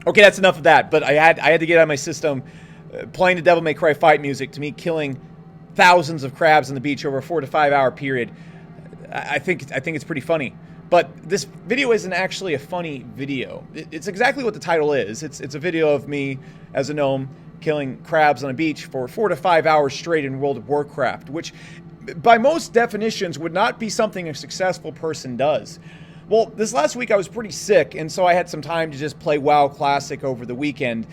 Okay, that's enough of that, but I had to get out of my system playing the Devil May Cry fight music to me killing thousands of crabs on the beach over a 4 to 5 hour period. I think it's pretty funny. But this video isn't actually a funny video. It's exactly what the title is. It's a video of me as a gnome killing crabs on a beach for 4 to 5 hours straight in World of Warcraft, which by most definitions would not be something a successful person does. Well, this last week I was pretty sick, and so I had some time to just play WoW Classic over the weekend.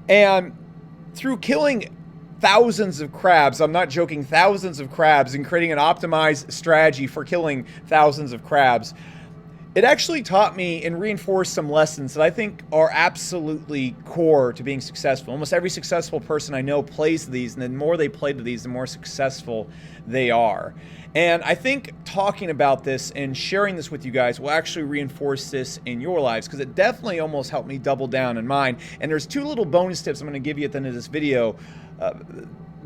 And through killing thousands of crabs, I'm not joking, thousands of crabs, and creating an optimized strategy for killing thousands of crabs, it actually taught me and reinforced some lessons that I think are absolutely core to being successful. Almost every successful person I know plays these, and the more they play to these, the more successful they are. And I think talking about this and sharing this with you guys will actually reinforce this in your lives, because it definitely almost helped me double down in mine. And there's 2 little bonus tips I'm going to give you at the end of this video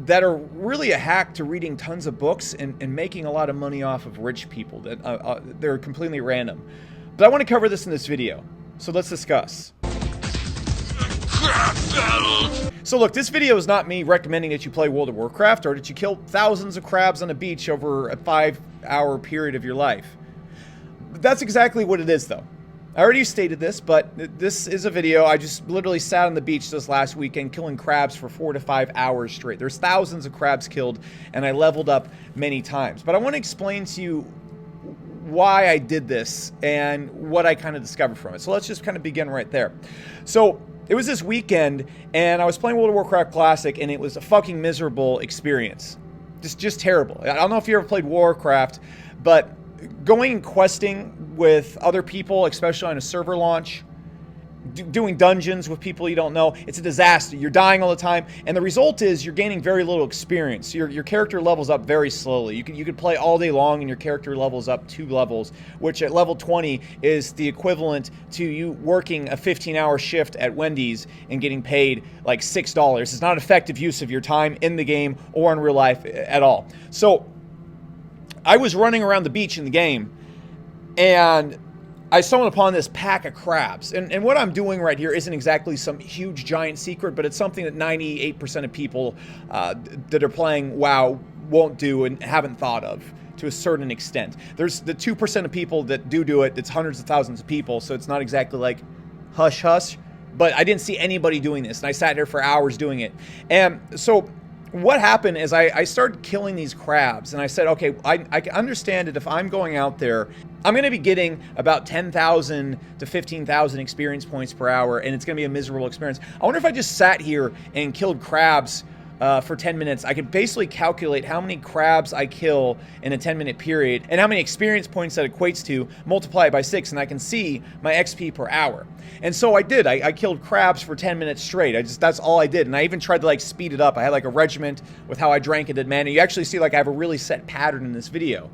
that are really a hack to reading tons of books and making a lot of money off of rich people. That they're completely random. But I want to cover this in this video, so let's discuss. So look, this video is not me recommending that you play World of Warcraft or that you kill thousands of crabs on a beach over a 5-hour period of your life. That's exactly what it is, though. I already stated this, but this is a video. I just literally sat on the beach this last weekend killing crabs for 4 to 5 hours straight. There's thousands of crabs killed, and I leveled up many times. But I want to explain to you why I did this and what I kind of discovered from it. So let's just kind of begin right there. So it was this weekend, and I was playing World of Warcraft Classic, and it was a fucking miserable experience. Just terrible. I don't know if you ever played Warcraft, but going and questing with other people, especially on a server launch, doing dungeons with people you don't know, it's a disaster. You're dying all the time, and the result is you're gaining very little experience. Your character levels up very slowly. You could play all day long, and your character levels up 2 levels, which at level 20 is the equivalent to you working a 15-hour shift at Wendy's and getting paid like $6. It's not effective use of your time in the game or in real life at all. So I was running around the beach in the game, and I stumbled upon this pack of crabs. And what I'm doing right here isn't exactly some huge giant secret, but it's something that 98% of people that are playing WoW won't do and haven't thought of to a certain extent. There's the 2% of people that do it. It's hundreds of thousands of people, so it's not exactly like hush hush. But I didn't see anybody doing this, and I sat here for hours doing it. And so what happened is I started killing these crabs, and I said, okay, I can understand it. If I'm going out there, I'm going to be getting about 10,000 to 15,000 experience points per hour, and it's going to be a miserable experience. I wonder if I just sat here and killed crabs for 10 minutes. I could basically calculate how many crabs I kill in a 10-minute period and how many experience points that equates to, multiply it by 6, and I can see my XP per hour. And so I did. I killed crabs for 10 minutes straight. That's all I did. And I even tried to like speed it up. I had like a regiment with how I drank it in mana. You actually see like I have a really set pattern in this video.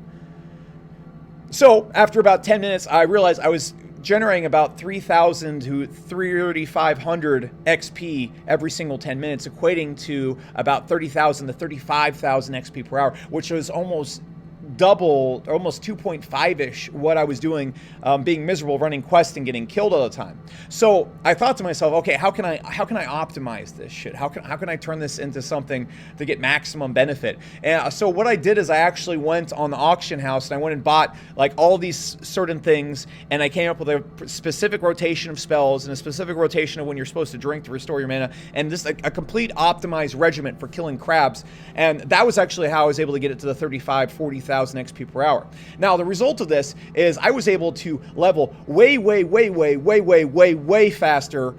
So after about 10 minutes, I realized I was generating about 3,000 to 3,500 XP every single 10 minutes, equating to about 30,000 to 35,000 XP per hour, which was almost double, or almost 2.5-ish what I was doing, being miserable, running quests and getting killed all the time. So I thought to myself, okay, how can I optimize this shit? How can I turn this into something to get maximum benefit? And so what I did is I actually went on the auction house and I went and bought like all these certain things, and I came up with a specific rotation of spells and a specific rotation of when you're supposed to drink to restore your mana, and this a complete optimized regiment for killing crabs. And that was actually how I was able to get it to the 40,000 XP per hour. Now, the result of this is I was able to level way faster,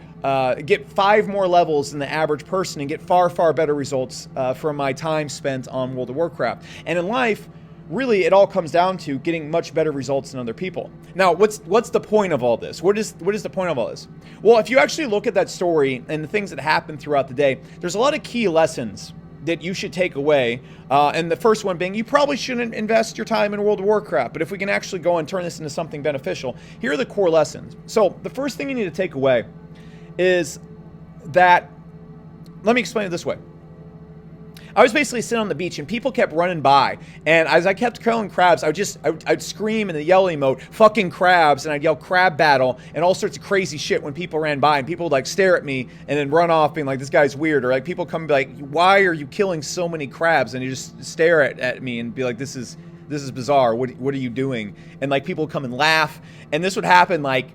get 5 more levels than the average person, and get far better results from my time spent on World of Warcraft. And in life, really, it all comes down to getting much better results than other people. Now, what's the point of all this? What is the point of all this? Well, if you actually look at that story and the things that happen throughout the day, there's a lot of key lessons that you should take away, and the first one being you probably shouldn't invest your time in World of Warcraft, but if we can actually go and turn this into something beneficial, here are the core lessons. So the first thing you need to take away is that, let me explain it this way. I was basically sitting on the beach and people kept running by. And as I kept killing crabs, I'd scream in the yell emote, fucking crabs, and I'd yell crab battle and all sorts of crazy shit when people ran by. And people would like stare at me and then run off being like, this guy's weird. Or like people come and be like, why are you killing so many crabs? And you just stare at me and be like, this is bizarre. What are you doing? And like people would come and laugh. And this would happen like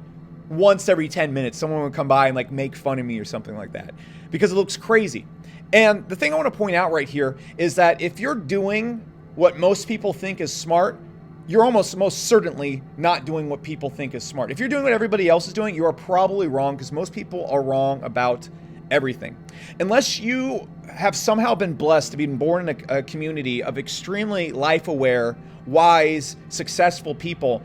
once every 10 minutes. Someone would come by and like make fun of me or something like that because it looks crazy. And the thing I want to point out right here is that if you're doing what most people think is smart, you're almost most certainly not doing what people think is smart. If you're doing what everybody else is doing, you are probably wrong because most people are wrong about everything. Unless you have somehow been blessed to be born in a community of extremely life-aware, wise, successful people,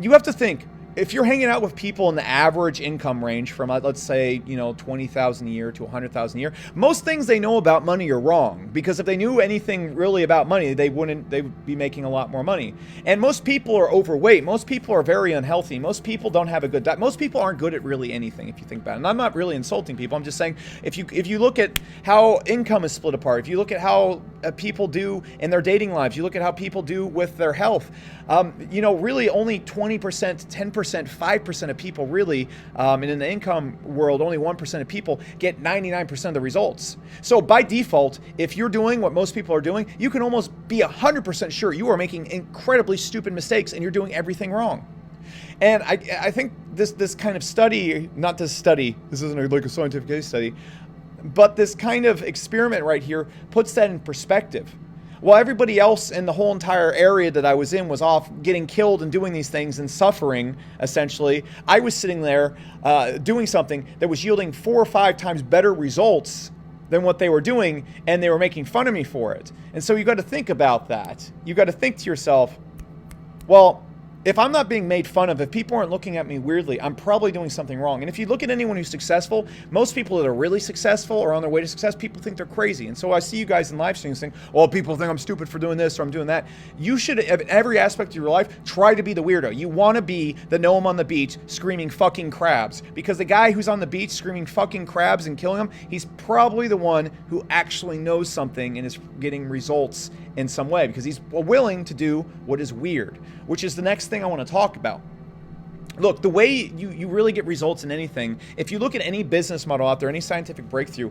you have to think, if you're hanging out with people in the average income range from, let's say, you know, 20,000 a year to 100,000 a year, most things they know about money are wrong. Because if they knew anything really about money, they would be making a lot more money. And most people are overweight. Most people are very unhealthy. Most people don't have a good diet. Most people aren't good at really anything, if you think about it. And I'm not really insulting people. I'm just saying, if you look at how income is split apart, if you look at how people do in their dating lives, you look at how people do with their health, you know, really only 20%, 10%, 5% of people really, and in the income world, only 1% of people get 99% of the results. So by default, if you're doing what most people are doing, you can almost be 100% sure you are making incredibly stupid mistakes and you're doing everything wrong. And I think this kind of study, not this study, this isn't like a scientific case study, but this kind of experiment right here puts that in perspective. While everybody else in the whole entire area that I was in was off getting killed and doing these things and suffering, essentially, I was sitting there doing something that was yielding 4 or 5 times better results than what they were doing, and they were making fun of me for it. And so you got to think about that. You got to think to yourself, well, if I'm not being made fun of, if people aren't looking at me weirdly, I'm probably doing something wrong. And if you look at anyone who's successful, most people that are really successful or on their way to success, people think they're crazy. And so I see you guys in live streams saying, well, people think I'm stupid for doing this or I'm doing that. You should, in every aspect of your life, try to be the weirdo. You want to be the gnome on the beach screaming fucking crabs. Because the guy who's on the beach screaming fucking crabs and killing them, he's probably the one who actually knows something and is getting results in some way because he's willing to do what is weird, which is the next thing I want to talk about. Look, the way you really get results in anything, if you look at any business model out there, any scientific breakthrough,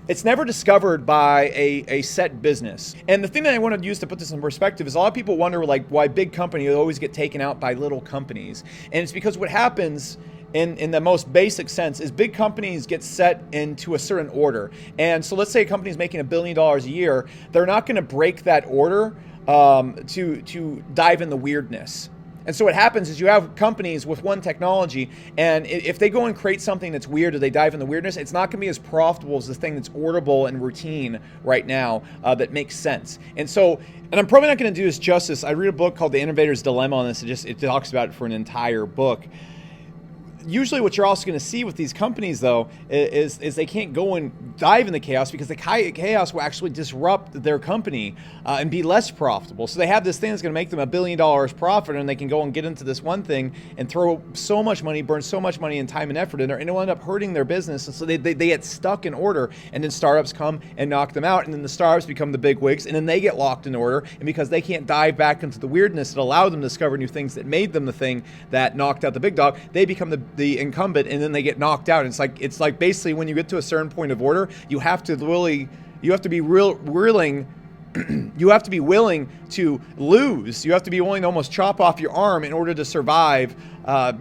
it's never discovered by a set business. And the thing that I want to use to put this in perspective is a lot of people wonder like why big companies always get taken out by little companies. And it's because what happens in the most basic sense is big companies get set into a certain order. And so let's say a company is making $1 billion a year. They're not going to break that order to dive in the weirdness. And so what happens is you have companies with one technology, and if they go and create something that's weird or they dive in the weirdness, it's not going to be as profitable as the thing that's orderable and routine right now that makes sense. And so, and I'm probably not going to do this justice. I read a book called The Innovator's Dilemma on this. It talks about it for an entire book. Usually what you're also going to see with these companies, though, is they can't go and dive in the chaos because the chaos will actually disrupt their company and be less profitable. So they have this thing that's going to make them $1 billion profit, and they can go and get into this one thing and throw so much money, burn so much money and time and effort in there, and it'll end up hurting their business. And so they get stuck in order, and then startups come and knock them out, and then the startups become the big wigs, and then they get locked in order. And because they can't dive back into the weirdness that allowed them to discover new things that made them the thing that knocked out the big dog, they become the incumbent, and then they get knocked out. And it's like basically when you get to a certain point of order, you have to be willing to lose. You have to be willing to almost chop off your arm in order to survive,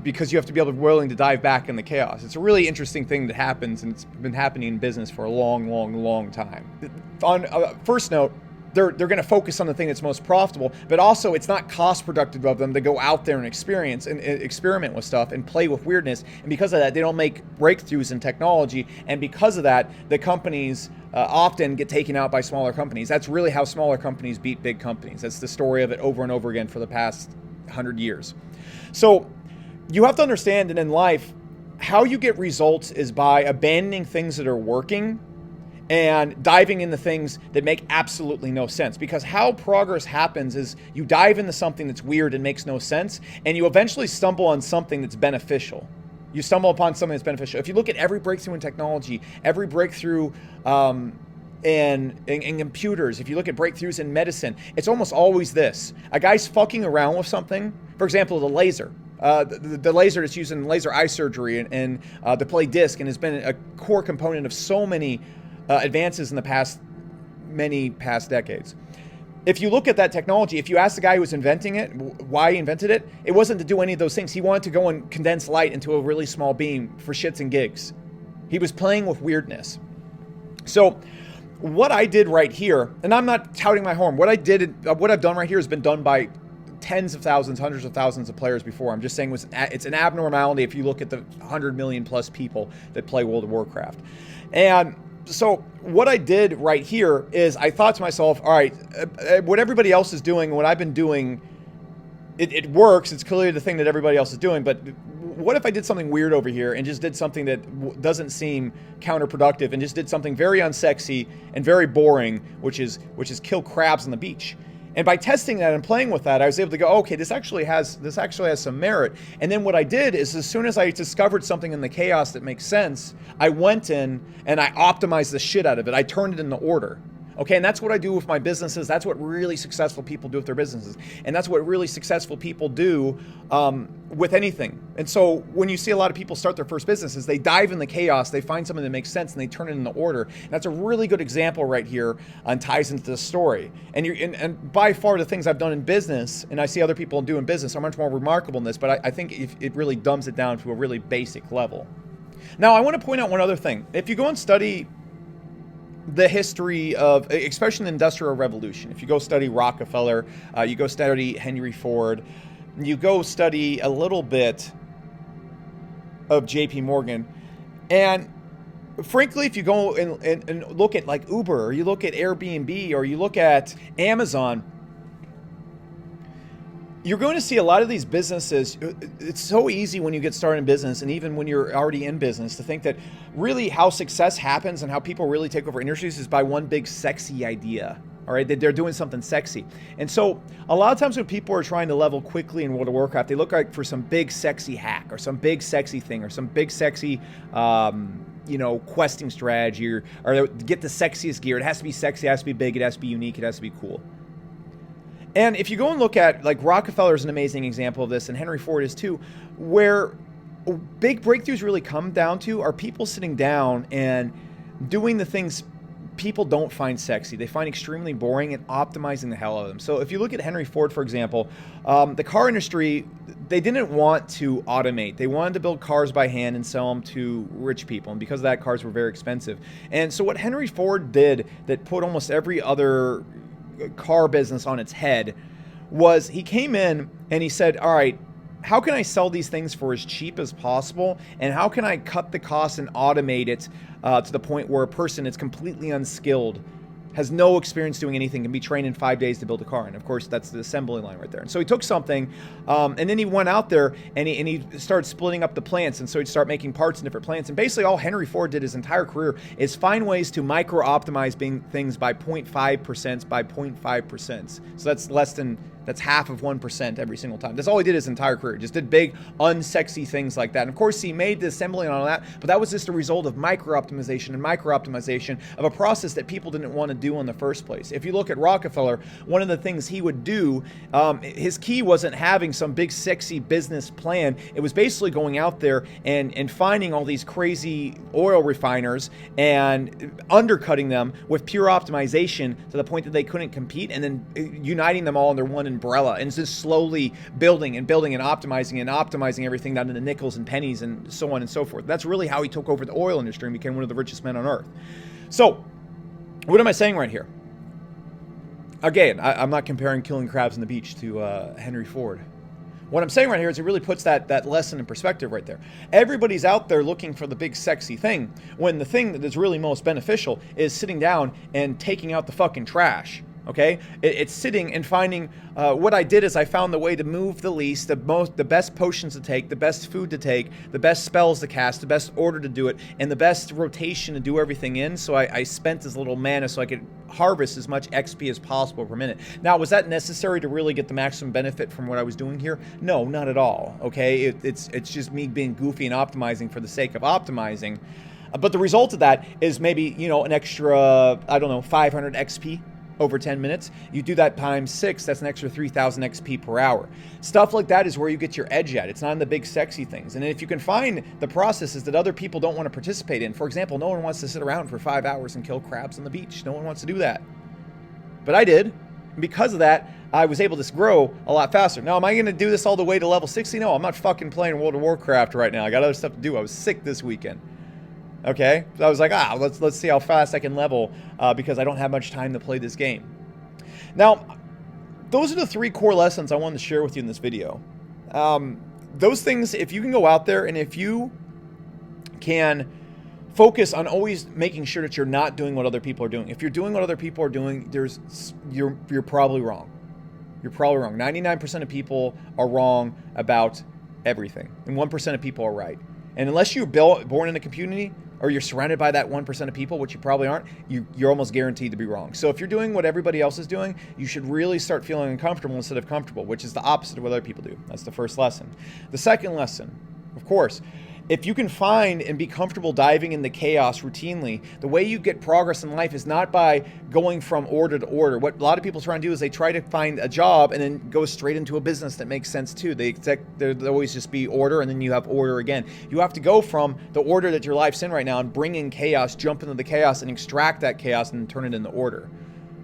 because you have to be willing to dive back in the chaos. It's a really interesting thing that happens, and it's been happening in business for a long time. On first note, they're going to focus on the thing that's most profitable, but also it's not cost productive of them to go out there and experience and experiment with stuff and play with weirdness. And because of that, they don't make breakthroughs in technology. And because of that, the companies often get taken out by smaller companies. That's really how smaller companies beat big companies. That's the story of it over and over again for the past 100 years. So you have to understand that in life, how you get results is by abandoning things that are working and diving into things that make absolutely no sense. Because how progress happens is you dive into something that's weird and makes no sense, and you eventually stumble on something that's beneficial. You stumble upon something that's beneficial. If you look at every breakthrough in technology, every breakthrough in computers, if you look at breakthroughs in medicine, it's almost always this. A guy's fucking around with something. For example, the laser. The laser that's used in laser eye surgery and to play disc, and has been a core component of so many advances in the many past decades. If you look at that technology, if you ask the guy who was inventing it, why he invented it, it wasn't to do any of those things. He wanted to go and condense light into a really small beam for shits and gigs. He was playing with weirdness. So what I did right here, and I'm not touting my horn, what I've done right here has been done by tens of thousands, hundreds of thousands of players before. I'm just saying it's an abnormality if you look at the 100 million plus people that play World of Warcraft. And so what I did right here is I thought to myself, all right, what everybody else is doing, what I've been doing, it works. It's clearly the thing that everybody else is doing. But what if I did something weird over here and just did something that doesn't seem counterproductive and just did something very unsexy and very boring, which is kill crabs on the beach? And by testing that and playing with that, I was able to go, okay, this actually has some merit. And then what I did is, as soon as I discovered something in the chaos that makes sense, I went in and I optimized the shit out of it. I turned it into order. Okay, and that's what I do with my businesses. That's what really successful people do with their businesses. And that's what really successful people do with anything. And so when you see a lot of people start their first businesses, they dive in the chaos, they find something that makes sense, and they turn it into order. And that's a really good example right here and ties into the story. And by far the things I've done in business, and I see other people doing business, are much more remarkable in this, but I think it really dumbs it down to a really basic level. Now, I want to point out one other thing. If you go and study the history of, especially the Industrial Revolution, if you go study Rockefeller, you go study Henry Ford, you go study a little bit of JP Morgan, and frankly, if you go and look at like Uber, or you look at Airbnb, or you look at Amazon, you're going to see a lot of these businesses. It's so easy when you get started in business, and even when you're already in business, to think that really how success happens and how people really take over industries is by one big sexy idea. All right, they're doing something sexy. And so a lot of times when people are trying to level quickly in World of Warcraft, they look like for some big sexy hack or some big sexy thing or some big sexy questing strategy or get the sexiest gear. It has to be sexy, it has to be big, it has to be unique, it has to be cool. And if you go and look at, like, Rockefeller is an amazing example of this, and Henry Ford is too, where big breakthroughs really come down to are people sitting down and doing the things people don't find sexy. They find extremely boring and optimizing the hell out of them. So if you look at Henry Ford, for example, the car industry, they didn't want to automate. They wanted to build cars by hand and sell them to rich people. And because of that, cars were very expensive. And so what Henry Ford did that put almost every other car business on its head was he came in and he said, all right, how can I sell these things for as cheap as possible, and how can I cut the cost and automate it to the point where a person that's completely unskilled, has no experience doing anything, can be trained in 5 days to build a car. And of course, that's the assembly line right there. And so he took something, and then he went out there and he started splitting up the plants. And so he'd start making parts in different plants. And basically all Henry Ford did his entire career is find ways to micro-optimize things by 0.5% by 0.5%. So that's half of 1% every single time. That's all he did his entire career. Just did big, unsexy things like that. And of course, he made the assembly and all that, but that was just a result of micro-optimization of a process that people didn't want to do in the first place. If you look at Rockefeller, one of the things he would do, his key wasn't having some big, sexy business plan. It was basically going out there and finding all these crazy oil refiners and undercutting them with pure optimization to the point that they couldn't compete, and then uniting them all under one umbrella, and just slowly building and optimizing everything down to the nickels and pennies and so on and so forth. That's really how he took over the oil industry and became one of the richest men on earth. So what am I saying right here? Again, I'm not comparing killing crabs on the beach to Henry Ford. What I'm saying right here is it really puts that lesson in perspective right there. Everybody's out there looking for the big sexy thing, when the thing that is really most beneficial is sitting down and taking out the fucking trash. Okay, it's sitting and finding. What I did is I found the way to move the least, the best potions to take, the best food to take, the best spells to cast, the best order to do it, and the best rotation to do everything in. So I spent as little mana so I could harvest as much XP as possible per minute. Now, was that necessary to really get the maximum benefit from what I was doing here? No, not at all. Okay, it's just me being goofy and optimizing for the sake of optimizing. But the result of that is maybe, you know, an extra, I don't know, 500 XP over 10 minutes. You do that times 6, that's an extra 3,000 XP per hour. Stuff like that is where you get your edge at. It's not in the big sexy things. And if you can find the processes that other people don't want to participate in, for example, no one wants to sit around for 5 hours and kill crabs on the beach. No one wants to do that. But I did. And because of that, I was able to grow a lot faster. Now, am I going to do this all the way to level 60? No, I'm not fucking playing World of Warcraft right now. I got other stuff to do. I was sick this weekend. Okay, so I was like, let's see how fast I can level because I don't have much time to play this game. Now, those are the 3 core lessons I wanted to share with you in this video. Those things, if you can go out there and if you can focus on always making sure that you're not doing what other people are doing. If you're doing what other people are doing, you're probably wrong. You're probably wrong. 99% of people are wrong about everything, and 1% of people are right. And unless you're born in a community or you're surrounded by that 1% of people, which you probably aren't, you're almost guaranteed to be wrong. So if you're doing what everybody else is doing, you should really start feeling uncomfortable instead of comfortable, which is the opposite of what other people do. That's the first lesson. The second lesson, of course, if you can find and be comfortable diving into chaos routinely, the way you get progress in life is not by going from order to order. What a lot of people try and do is they try to find a job and then go straight into a business that makes sense too. There'll always just be order, and then you have order again. You have to go from the order that your life's in right now and bring in chaos, jump into the chaos and extract that chaos and turn it into order.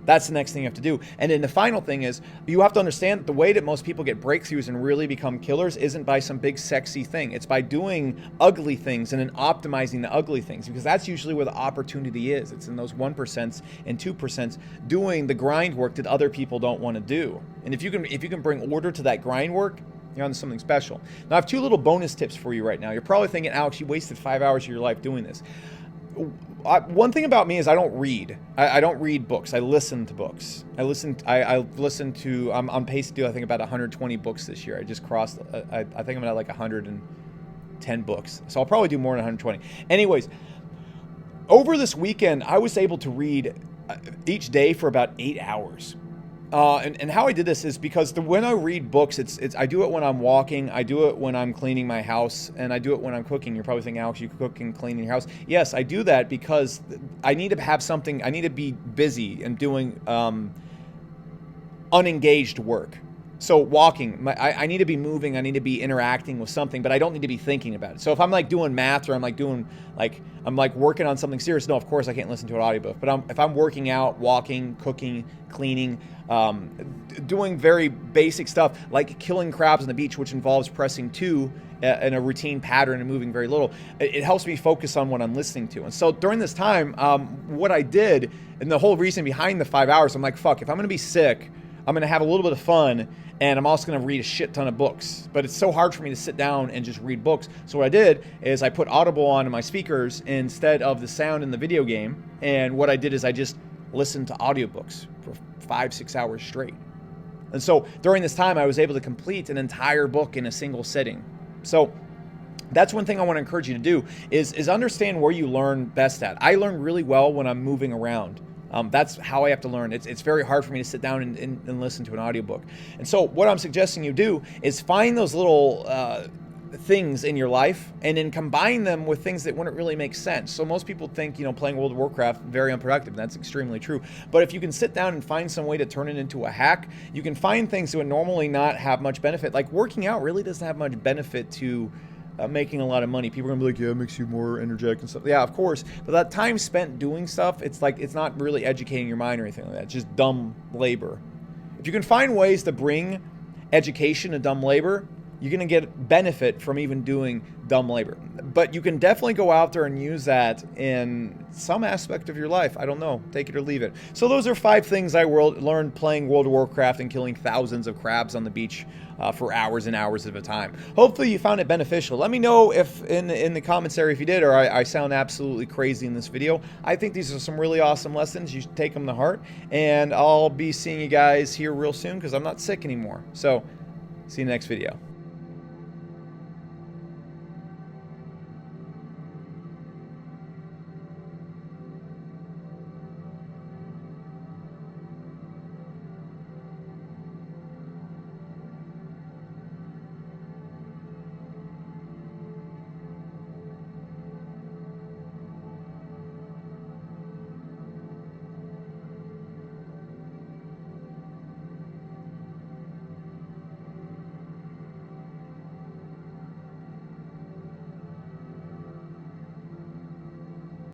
That's the next thing you have to do. And then the final thing is you have to understand that the way that most people get breakthroughs and really become killers isn't by some big sexy thing. It's by doing ugly things and then optimizing the ugly things, because that's usually where the opportunity is. It's in those 1% and 2% doing the grind work that other people don't want to do. And if you can bring order to that grind work, you're on something special. Now, I have 2 little bonus tips for you right now. You're probably thinking, Alex, you wasted 5 hours of your life doing this. One thing about me is I don't read. I don't read books. I listen to books. I listen to, I'm on pace to do, I think, about 120 books this year. I just crossed, I think I'm at like 110 books. So I'll probably do more than 120. Anyways, over this weekend, I was able to read each day for about 8 hours. And how I did this is because when I read books, I do it when I'm walking, I do it when I'm cleaning my house, and I do it when I'm cooking. You're probably thinking, Alex, you cook and clean your house. Yes, I do that because I need to have something, I need to be busy and doing unengaged work. So walking, I need to be moving, I need to be interacting with something, but I don't need to be thinking about it. So if I'm like doing math or I'm like working on something serious, no, of course I can't listen to an audiobook. But if I'm working out, walking, cooking, cleaning, doing very basic stuff like killing crabs on the beach, which involves pressing 2 in a routine pattern and moving very little, it helps me focus on what I'm listening to. And so during this time, what I did, and the whole reason behind the 5 hours, I'm like, fuck, if I'm going to be sick, I'm going to have a little bit of fun, and I'm also going to read a shit ton of books. But it's so hard for me to sit down and just read books. So what I did is I put Audible on my speakers instead of the sound in the video game. And what I did is I just listened to audiobooks for 5-6 hours straight. And so during this time, I was able to complete an entire book in a single sitting. So that's one thing I want to encourage you to do is understand where you learn best at. I learn really well when I'm moving around. That's how I have to learn. It's very hard for me to sit down and listen to an audiobook. And so what I'm suggesting you do is find those little things in your life and then combine them with things that wouldn't really make sense. So most people think, playing World of Warcraft, very unproductive. That's extremely true. But if you can sit down and find some way to turn it into a hack, you can find things that would normally not have much benefit. Like working out really doesn't have much benefit to making a lot of money. People are gonna be like, yeah, it makes you more energetic and stuff. Yeah, of course. But that time spent doing stuff, it's not really educating your mind or anything like that. It's just dumb labor. If you can find ways to bring education to dumb labor, you're going to get benefit from even doing dumb labor. But you can definitely go out there and use that in some aspect of your life. I don't know. Take it or leave it. So those are 5 things I learned playing World of Warcraft and killing thousands of crabs on the beach for hours and hours at a time. Hopefully you found it beneficial. Let me know if in the comments area if you did, or I sound absolutely crazy in this video. I think these are some really awesome lessons. You should take them to heart. And I'll be seeing you guys here real soon because I'm not sick anymore. So see you in the next video.